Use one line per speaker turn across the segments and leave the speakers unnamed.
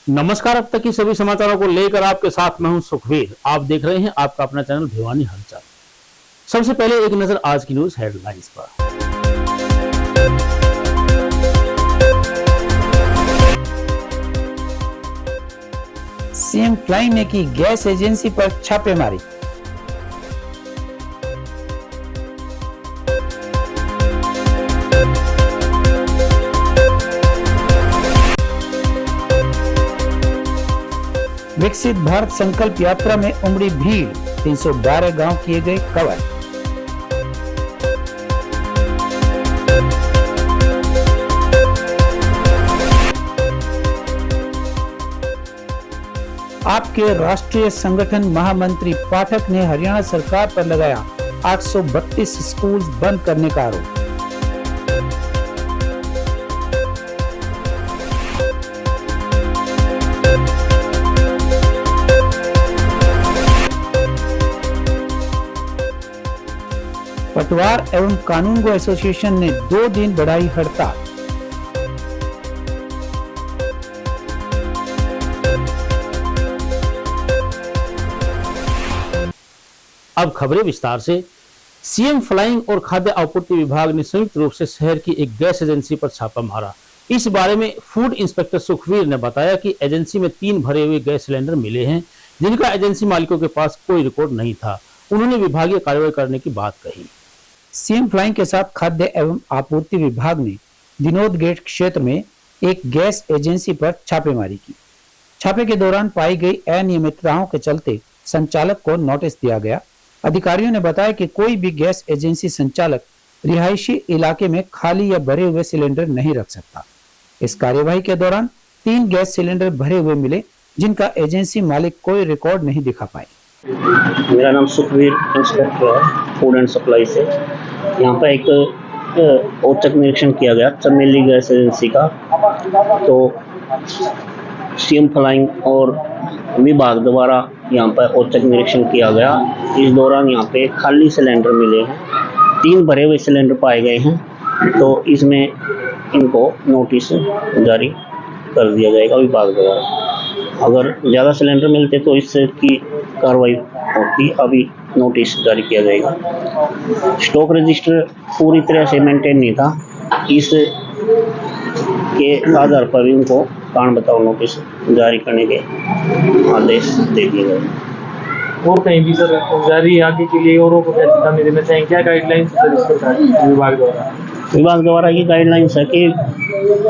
नमस्कार। अब तक की सभी समाचारों को लेकर आपके साथ मैं हूं सुखवीर। आप देख रहे हैं आपका अपना चैनल भिवानी हलचल। सबसे पहले एक नजर आज की न्यूज हेडलाइंस पर।
सीएम फ्लाइंग ने की गैस एजेंसी पर छापेमारी। विकसित भारत संकल्प यात्रा में उमड़ी भीड़, 312 गांव किए गए कवर। आपके राष्ट्रीय संगठन महामंत्री पाठक ने हरियाणा सरकार पर लगाया 832 स्कूल बंद करने का आरोप। पटवार एवं कानूनगो एसोसिएशन ने 2 दिन बढ़ाई हड़ताल।
अब खबरें विस्तार से। सीएम फ्लाइंग और खाद्य आपूर्ति विभाग ने संयुक्त रूप से शहर की एक गैस एजेंसी पर छापा मारा। इस बारे में फूड इंस्पेक्टर सुखवीर ने बताया कि एजेंसी में 3 भरे हुए गैस सिलेंडर मिले हैं, जिनका एजेंसी मालिकों के पास कोई रिकॉर्ड नहीं था। उन्होंने विभागीय कार्रवाई करने की बात कही।
सीएम फ्लाइंग के साथ खाद्य एवं आपूर्ति विभाग ने दिनोद गेट क्षेत्र में एक गैस एजेंसी पर छापेमारी की। छापे के दौरान पाई गई अनियमितताओं के चलते संचालक को नोटिस दिया गया। अधिकारियों ने बताया कि कोई भी गैस एजेंसी संचालक रिहायशी इलाके में खाली या भरे हुए सिलेंडर नहीं रख सकता। इस कार्यवाही के दौरान 3 गैस सिलेंडर भरे हुए मिले, जिनका एजेंसी मालिक कोई रिकॉर्ड नहीं दिखा पाए।
मेरा नाम सुखवीर इंस्पेक्टर है, फूड एंड सप्लाई से। यहाँ पर एक औचक निरीक्षण किया गया चमेली गैस एजेंसी का। तो सीएम फ्लाइंग और विभाग द्वारा यहाँ पर औचक निरीक्षण किया गया। इस दौरान यहाँ पे खाली सिलेंडर मिले हैं, 3 भरे हुए सिलेंडर पाए गए हैं। तो इसमें इनको नोटिस जारी कर दिया जाएगा विभाग द्वारा। अगर ज़्यादा सिलेंडर मिलते तो इसकी कार्रवाई होती। अभी नोटिस जारी किया जाएगा। स्टॉक रजिस्टर पूरी तरह से मेंटेन नहीं था, इस के आधार पर भी उनको कारण बताओ नोटिस जारी करने के आदेश दे दिए गए।
और कहीं भी सर जारी आगे के लिए औरों को क्या चेतावनी देना चाहेंगे? क्या गाइडलाइंस सर इस प्रकार विभाग द्वारा
ये गाइडलाइंस है कि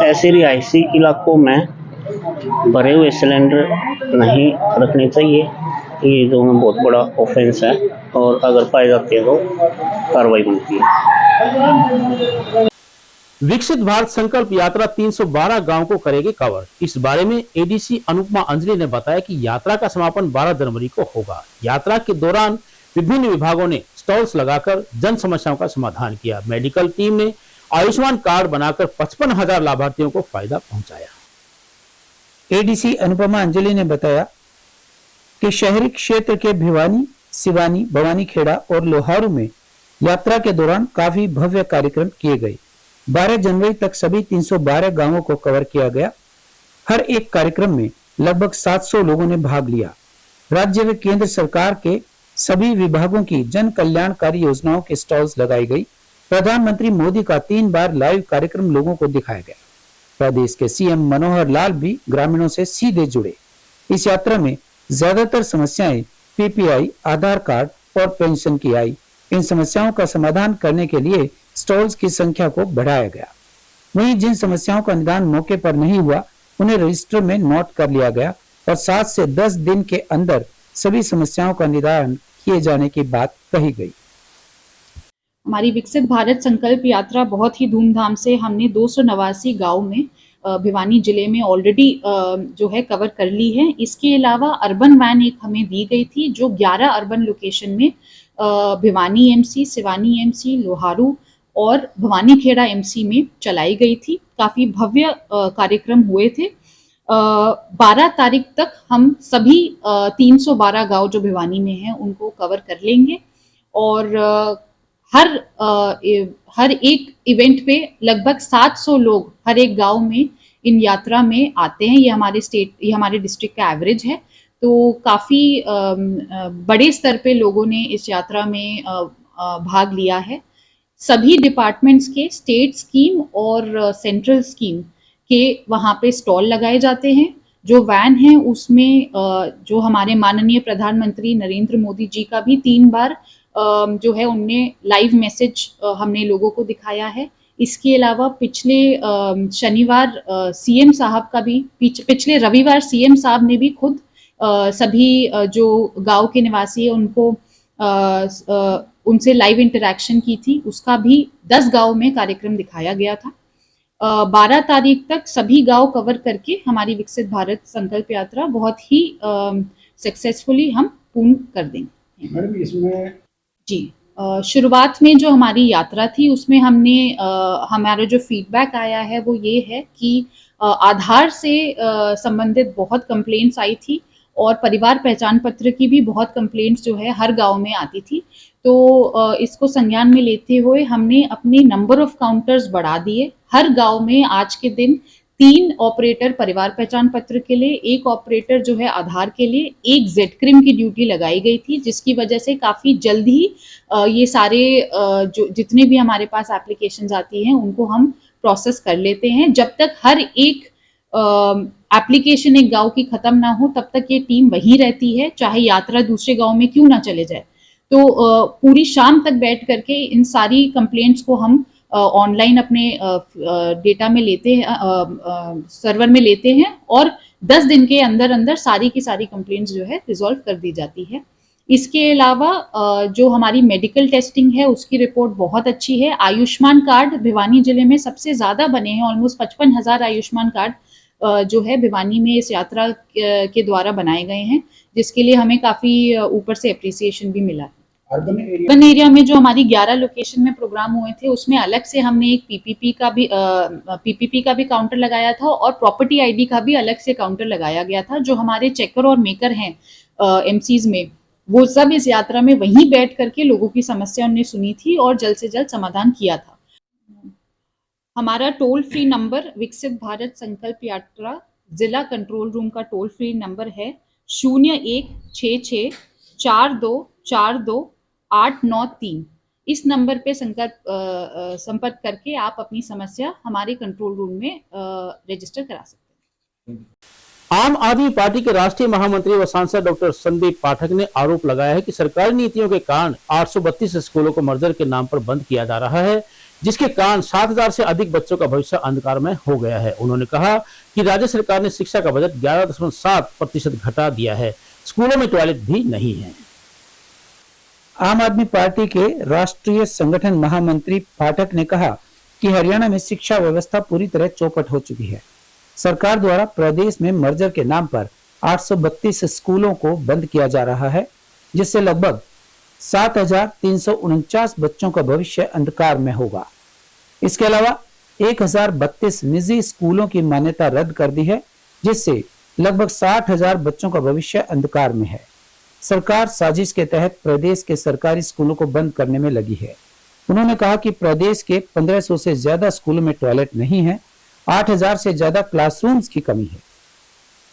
ऐसे रिहायशी इलाकों में भरे हुए सिलेंडर नहीं रखने चाहिए। ये दोनों बहुत बड़ा ऑफेंस है और अगर पाए जाते हैं तो कार्रवाई बनती है।
विकसित भारत संकल्प यात्रा 312 गांव को करेगी कवर। इस बारे में एडीसी अनुपमा अंजलि ने बताया कि यात्रा का समापन 12 जनवरी को होगा। यात्रा के दौरान विभिन्न विभागों ने स्टॉल्स लगाकर जन समस्याओं का समाधान किया। मेडिकल टीम ने आयुष्मान कार्ड बनाकर 55,000 लाभार्थियों को फायदा पहुंचाया।
एडीसी अनुपमा अंजलि ने बताया कि शहरी क्षेत्र के भिवानी, सिवानी, भवानीखेड़ा और लोहारू में यात्रा के दौरान काफी भव्य कार्यक्रम किए गए। 12 जनवरी तक सभी 312 गांवों को कवर किया गया। हर एक कार्यक्रम में लगभग 700 लोगों ने भाग लिया। राज्य व केंद्र सरकार के सभी विभागों की जन कल्याणकारी योजनाओं के स्टॉल्स लगाई गई। प्रधानमंत्री मोदी का 3 बार लाइव कार्यक्रम लोगों को दिखाया गया। प्रदेश के सीएम मनोहर लाल भी ग्रामीणों से सीधे जुड़े। इस यात्रा में ज्यादातर समस्याएं पीपीआई, आधार कार्ड और पेंशन की आई। इन समस्याओं का समाधान करने के लिए स्टॉल्स की संख्या को बढ़ाया गया। वहीं जिन समस्याओं का निदान मौके पर नहीं हुआ, उन्हें रजिस्टर में नोट कर लिया गया और 7 से 10 दिन के अंदर सभी समस्याओं का निदान किए जाने की बात कही गई।
हमारी विकसित भारत संकल्प यात्रा बहुत ही धूमधाम से हमने 289 गांव में भिवानी जिले में ऑलरेडी जो है कवर कर ली है। इसके अलावा अर्बन वैन एक हमें दी गई थी जो 11 अर्बन लोकेशन में भिवानी एमसी, सिवानी एमसी, लोहारू और भवानीखेड़ा एमसी में चलाई गई थी। काफ़ी भव्य कार्यक्रम हुए थे। 12 तारीख तक हम सभी 312 गांव जो भिवानी में हैं उनको कवर कर लेंगे और हर एक इवेंट पे लगभग 700 लोग हर एक गांव में इन यात्रा में आते हैं। ये हमारे डिस्ट्रिक्ट का एवरेज है। तो काफ़ी बड़े स्तर पे लोगों ने इस यात्रा में भाग लिया है। सभी डिपार्टमेंट्स के स्टेट स्कीम और सेंट्रल स्कीम के वहाँ पे स्टॉल लगाए जाते हैं। जो वैन है उसमें जो हमारे माननीय प्रधानमंत्री नरेंद्र मोदी जी का भी 3 बार जो है उनने लाइव मैसेज हमने लोगों को दिखाया है। इसके अलावा पिछले शनिवार सीएम साहब का भी पिछले रविवार सीएम साहब ने भी खुद सभी जो गांव के निवासी है उनको उनसे लाइव इंटरेक्शन की थी। उसका भी 10 गांव में कार्यक्रम दिखाया गया था। 12 तारीख तक सभी गांव कवर करके हमारी विकसित भारत संकल्प यात्रा बहुत ही सक्सेसफुली हम पूर्ण कर देंगे।
मैडम इसमें
जी शुरुआत में जो हमारी यात्रा थी उसमें हमने हमारा जो फीडबैक आया है वो ये है कि आधार से संबंधित बहुत कंप्लेंट्स आई थी और परिवार पहचान पत्र की भी बहुत कंप्लेंट्स जो है हर गांव में आती थी। तो इसको संज्ञान में लेते हुए हमने अपने नंबर ऑफ काउंटर्स बढ़ा दिए। हर गांव में आज के दिन 3 ऑपरेटर परिवार पहचान पत्र के लिए, 1 ऑपरेटर जो है आधार के लिए, 1 जेडक्रिम की ड्यूटी लगाई गई थी, जिसकी वजह से काफ़ी जल्द ही ये सारे जो जितने भी हमारे पास एप्लीकेशंस आती हैं उनको हम प्रोसेस कर लेते हैं। जब तक हर एक एप्लीकेशन एक गांव की खत्म ना हो तब तक ये टीम वहीं रहती है, चाहे यात्रा दूसरे गांव में क्यों ना चले जाए। तो पूरी शाम तक बैठ करके इन सारी कंप्लेंट्स को हम ऑनलाइन अपने डेटा में लेते हैं, सर्वर में लेते हैं और 10 दिन के अंदर अंदर सारी की सारी कंप्लेंट्स जो है रिजॉल्व कर दी जाती है। इसके अलावा जो हमारी मेडिकल टेस्टिंग है उसकी रिपोर्ट बहुत अच्छी है। आयुष्मान कार्ड भिवानी जिले में सबसे ज़्यादा बने हैं, ऑलमोस्ट 55,000 आयुष्मान कार्ड जो है भिवानी में इस यात्रा के द्वारा बनाए गए हैं, जिसके लिए हमें काफ़ी ऊपर से अप्रिसिएशन भी मिला है। अर्बन एरिया में जो हमारी 11 लोकेशन में प्रोग्राम हुए थे उसमें अलग से हमने एक पीपीपी का भी काउंटर लगाया था और प्रॉपर्टी आईडी का भी अलग से काउंटर लगाया गया था। जो हमारे चेकर और मेकर हैं एमसीज में, वो सब इस यात्रा में वहीं बैठ करके लोगों की समस्या उन्हें सुनी थी और जल्द से जल्द समाधान किया था। हमारा टोल फ्री नंबर विकसित भारत संकल्प यात्रा जिला कंट्रोल रूम का टोल फ्री नंबर है 01664242 इस नंबर पे संपर्क करके आप अपनी समस्या हमारे कंट्रोल रूम में रजिस्टर करा सकते हैं।
आम आदमी पार्टी के राष्ट्रीय महामंत्री व सांसद डॉक्टर संदीप पाठक ने आरोप लगाया है कि सरकारी नीतियों के कारण 832 स्कूलों को मर्जर के नाम पर बंद किया जा रहा है, जिसके कारण 7,000 से अधिक बच्चों का भविष्य अंधकार में हो गया है। उन्होंने कहा कि राज्य सरकार ने शिक्षा का बजट 11.7% घटा दिया है, स्कूलों में टॉयलेट भी नहीं है।
आम आदमी पार्टी के राष्ट्रीय संगठन महामंत्री पाठक ने कहा कि हरियाणा में शिक्षा व्यवस्था पूरी तरह चौपट हो चुकी है। सरकार द्वारा प्रदेश में मर्जर के नाम पर 832 स्कूलों को बंद किया जा रहा है, जिससे लगभग 7,349 बच्चों का भविष्य अंधकार में होगा। इसके अलावा 1,032 निजी स्कूलों की मान्यता रद्द कर दी है, जिससे लगभग 60,000 बच्चों का भविष्य अंधकार में है। सरकार साजिश के तहत प्रदेश के सरकारी स्कूलों को बंद करने में लगी है। उन्होंने कहा कि प्रदेश के 1500 से ज्यादा स्कूलों में टॉयलेट नहीं है, 8,000 से ज्यादा क्लासरूम्स की कमी है।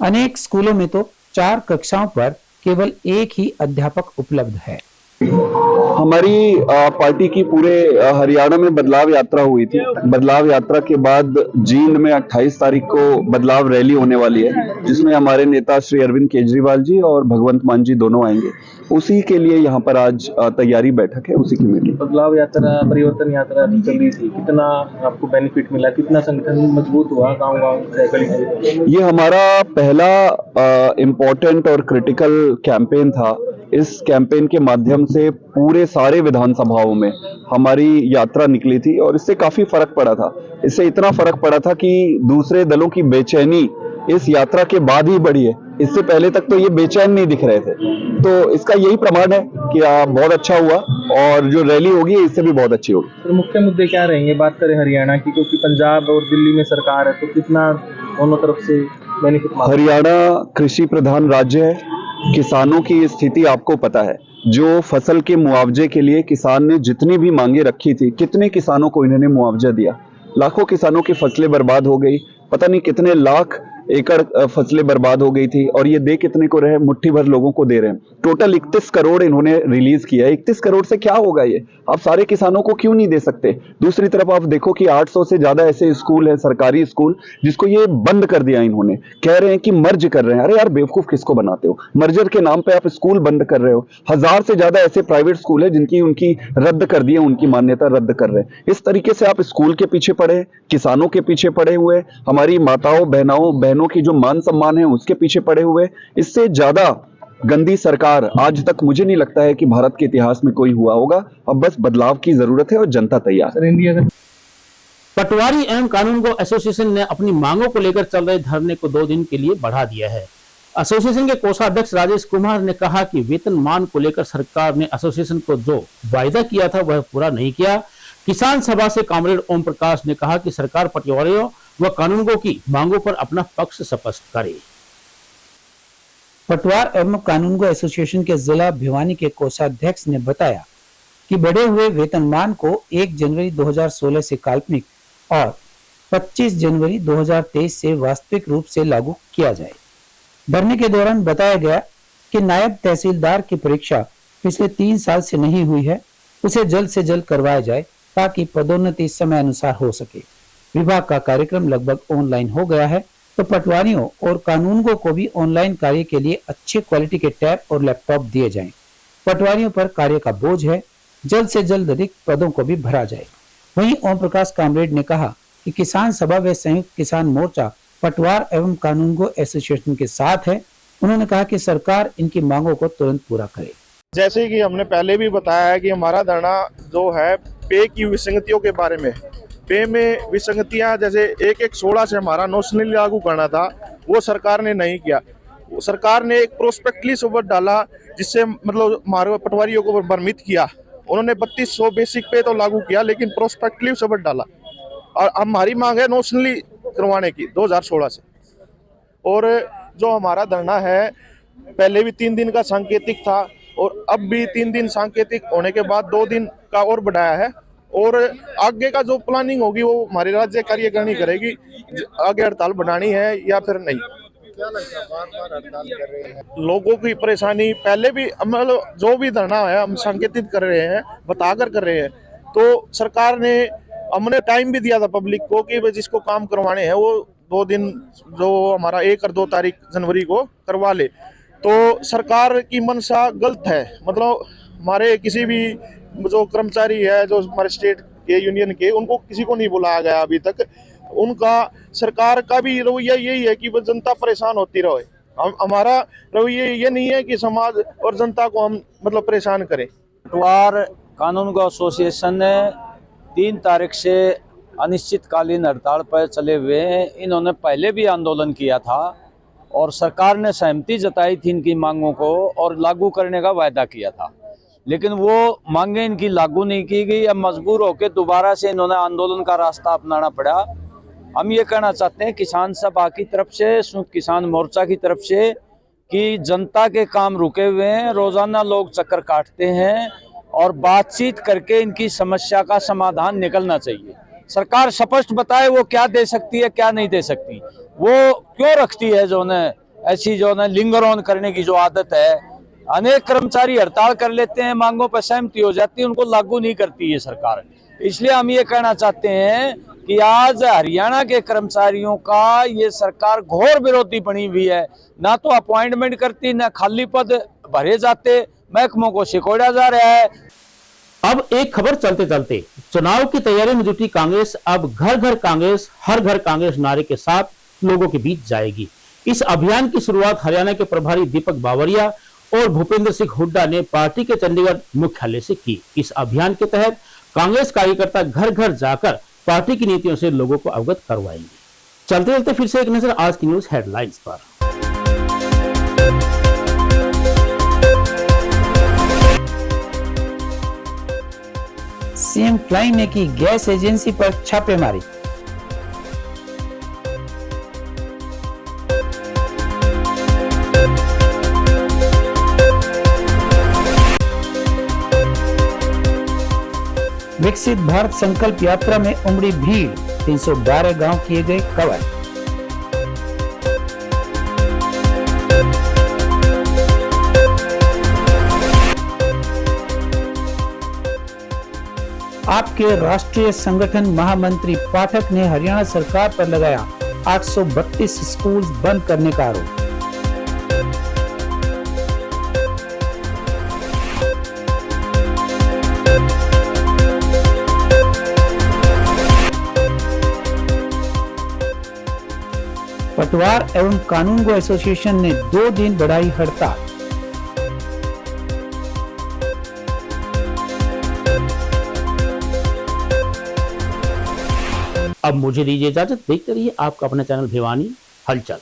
अनेक स्कूलों में तो 4 कक्षाओं पर केवल एक ही अध्यापक उपलब्ध है।
हमारी पार्टी की पूरे हरियाणा में बदलाव यात्रा हुई थी। बदलाव यात्रा के बाद जींद में 28 तारीख को बदलाव रैली होने वाली है, जिसमें हमारे नेता श्री अरविंद केजरीवाल जी और भगवंत मान जी दोनों आएंगे। उसी के लिए यहाँ पर आज तैयारी बैठक है, उसी की मीटिंग।
बदलाव यात्रा परिवर्तन यात्रा चल रही थी, कितना आपको बेनिफिट मिला, कितना संगठन मजबूत हुआ गाँव-गाँव से?
ये हमारा पहला इम्पोर्टेंट और क्रिटिकल कैंपेन था। इस कैंपेन के माध्यम से पूरे सारे विधानसभाओं में हमारी यात्रा निकली थी और इससे काफी फर्क पड़ा था। इससे इतना फर्क पड़ा था कि दूसरे दलों की बेचैनी इस यात्रा के बाद ही बढ़ी है। इससे पहले तक तो ये बेचैन नहीं दिख रहे थे। तो इसका यही प्रमाण है कि बहुत अच्छा हुआ और जो रैली होगी इससे भी बहुत अच्छी होगी।
तो मुख्य मुद्दे क्या रहेंगे? बात करें हरियाणा की, क्योंकि पंजाब और दिल्ली में सरकार है, तो कितना दोनों तरफ से बेनिफिट?
हरियाणा कृषि प्रधान राज्य है। किसानों की स्थिति आपको पता है। जो फसल के मुआवजे के लिए किसान ने जितनी भी मांगे रखी थी, कितने किसानों को इन्होंने मुआवजा दिया। लाखों किसानों की फसलें बर्बाद हो गई, पता नहीं कितने लाख एकड़ फसलें बर्बाद हो गई थी, और ये दे कितने को रहे, मुट्ठी भर लोगों को दे रहे हैं। टोटल 31 करोड़ इन्होंने रिलीज किया है। 31 करोड़ से क्या होगा ये? आप सारे किसानों को क्यों नहीं दे सकते? दूसरी तरफ आप देखो कि 800 से ज्यादा ऐसे स्कूल हैं, सरकारी स्कूल, जिसको ये बंद कर दिया इन्होंने। कह रहे हैं कि मर्ज कर रहे हैं। अरे यार, बेवकूफ किसको बनाते हो? मर्जर के नाम पे आप स्कूल बंद कर रहे हो। 1000 से ज्यादा ऐसे प्राइवेट स्कूल है जिनकी उनकी रद्द कर दी है, उनकी मान्यता रद्द कर रहे हैं। इस तरीके से आप स्कूल के पीछे पड़े, किसानों के पीछे पड़े हुए, हमारी माताओं बहनों की जो मान सम्मान है उसके पीछे पड़े हुए, इससे ज्यादा गंदी सरकार आज तक मुझे नहीं लगता है कि भारत के इतिहास में कोई हुआ होगा। अब बस बदलाव की जरूरत है और जनता तैयार है।
सर, इंडिया का
पटवारी एवं कानूनगो एसोसिएशन ने अपनी मांगों को लेकर चल रहे धरने को 2 दिन के लिए बढ़ा दिया है। एसोसिएशन के कोषाध्यक्ष राजेश कुमार ने कहा कि वेतनमान को लेकर सरकार ने एसोसिएशन को जो वायदा किया था वह पूरा नहीं किया। किसान सभा से कॉमरेड ओम प्रकाश ने कहा कि सरकार पटवारियों व कानूनगो की मांगों पर अपना पक्ष स्पष्ट करे।
पटवार एवं कानूनगो एसोसिएशन के जिला भिवानी के कोषाध्यक्ष ने बताया कि बढ़े हुए वेतनमान को 1 जनवरी 2016 से काल्पनिक और 25 जनवरी 2023 से वास्तविक रूप से लागू किया जाए। धरने के दौरान बताया गया कि नायब तहसीलदार की परीक्षा पिछले 3 साल से नहीं हुई है, उसे जल्द से जल्द करवाया जाए ताकि पदोन्नति समय अनुसार हो सके। विभाग का कार्यक्रम लगभग ऑनलाइन हो गया है, तो पटवारियों और कानूनगो को भी ऑनलाइन कार्य के लिए अच्छे क्वालिटी के टैब और लैपटॉप दिए जाएं। पटवारियों पर कार्य का बोझ है, जल्द से जल्द रिक्त पदों को भी भरा जाए। वहीं ओम प्रकाश कामरेड ने कहा कि किसान सभा व संयुक्त किसान मोर्चा पटवार एवं कानूनगो एसोसिएशन के साथ है। उन्होंने कहा कि सरकार इनकी मांगों को तुरंत पूरा करे।
जैसे कि हमने पहले भी बताया है कि हमारा धरना जो है पे की विसंगतियों के बारे में, पे में विसंगतियां जैसे 1/1/16 से हमारा नोशनली लागू करना था, वो सरकार ने नहीं किया। सरकार ने एक प्रोस्पेक्टली सुबह डाला जिससे मतलब हमारे पटवारियों को भ्रमित किया। उन्होंने 3200 बेसिक पे तो लागू किया, लेकिन प्रोस्पेक्टली सुबह डाला। और हमारी मांग है नोशनली करवाने की 2016 से। और जो हमारा धरना है पहले भी 3 दिन का सांकेतिक था और अब भी 3 दिन सांकेतिक होने के बाद 2 दिन का और बढ़ाया है। और आगे का जो प्लानिंग होगी वो हमारी राज्य कार्यकारिणी करेगी, आगे हड़ताल बढ़ानी है या फिर नहीं। क्या लगता है बार-बार हड़ताल कर रहे हैं? लोगों की परेशानी पहले भी मतलब जो भी धरना है हम संकेतित कर रहे हैं, बताकर कर रहे हैं। तो सरकार ने हमने टाइम भी दिया था पब्लिक को कि जिसको काम करवाने हैं वो 2 दिन जो हमारा 1 और 2 तारीख जनवरी को करवा ले। तो सरकार की मंशा गलत है। मतलब हमारे किसी भी जो कर्मचारी है जो हमारे स्टेट के यूनियन के, उनको किसी को नहीं बुलाया गया अभी तक। उनका सरकार का भी रवैया यही है कि वो जनता परेशान होती रहे। हमारा रवैया ये नहीं है कि समाज और जनता को हम मतलब परेशान करें।
पटवार कानूनगो एसोसिएशन ने 3 तारीख से अनिश्चितकालीन हड़ताल पर चले हुए हैं। इन्होंने पहले भी आंदोलन किया था और सरकार ने सहमति जताई थी इनकी मांगों को और लागू करने का वायदा किया था, लेकिन वो मांगे इनकी लागू नहीं की गई। अब मजबूर होकर दोबारा से इन्होंने आंदोलन का रास्ता अपनाना पड़ा। हम ये कहना चाहते हैं किसान सभा की तरफ से, संयुक्त किसान मोर्चा की तरफ से, कि जनता के काम रुके हुए हैं। रोजाना लोग चक्कर काटते हैं और बातचीत करके इनकी समस्या का समाधान निकलना चाहिए। सरकार स्पष्ट बताए वो क्या दे सकती है, क्या नहीं दे सकती। वो क्यों रखती है जो है ऐसी जो है लिंगर ऑन करने की जो आदत है। अनेक कर्मचारी हड़ताल कर लेते हैं, मांगों पर सहमति हो जाती है, उनको लागू नहीं करती है सरकार। इसलिए हम ये कहना चाहते हैं कि आज हरियाणा के कर्मचारियों का ये सरकार घोर विरोधी बनी हुई है। ना तो अपॉइंटमेंट करती, ना खाली पद भरे जाते, महकमों को सिकोड़ा जा रहा है।
अब एक खबर चलते चलते, चुनाव की तैयारी में जुटी कांग्रेस अब घर घर कांग्रेस, हर घर कांग्रेस नारे के साथ लोगों के बीच जाएगी। इस अभियान की शुरुआत हरियाणा के प्रभारी दीपक बावरिया और भूपेंद्र सिंह हुड्डा ने पार्टी के चंडीगढ़ मुख्यालय से की। इस अभियान के तहत कांग्रेस कार्यकर्ता घर घर जाकर पार्टी की नीतियों से लोगों को अवगत करवाएंगे। चलते चलते फिर से एक नजर आज की न्यूज हेडलाइंस पर।
सीएम फ्लाइंग ने की गैस एजेंसी पर छापेमारी। विकसित भारत संकल्प यात्रा में उमड़ी भीड़, 312 गांव किए गए कवर। आपके राष्ट्रीय संगठन महामंत्री पाठक ने हरियाणा सरकार पर लगाया 832 स्कूल बंद करने का आरोप। पटवार एवं कानूनगो एसोसिएशन ने 2 दिन बढ़ाई हड़ताल।
अब मुझे दीजिए इजाजत। देखते रहिए आपका अपना चैनल भिवानी हलचल।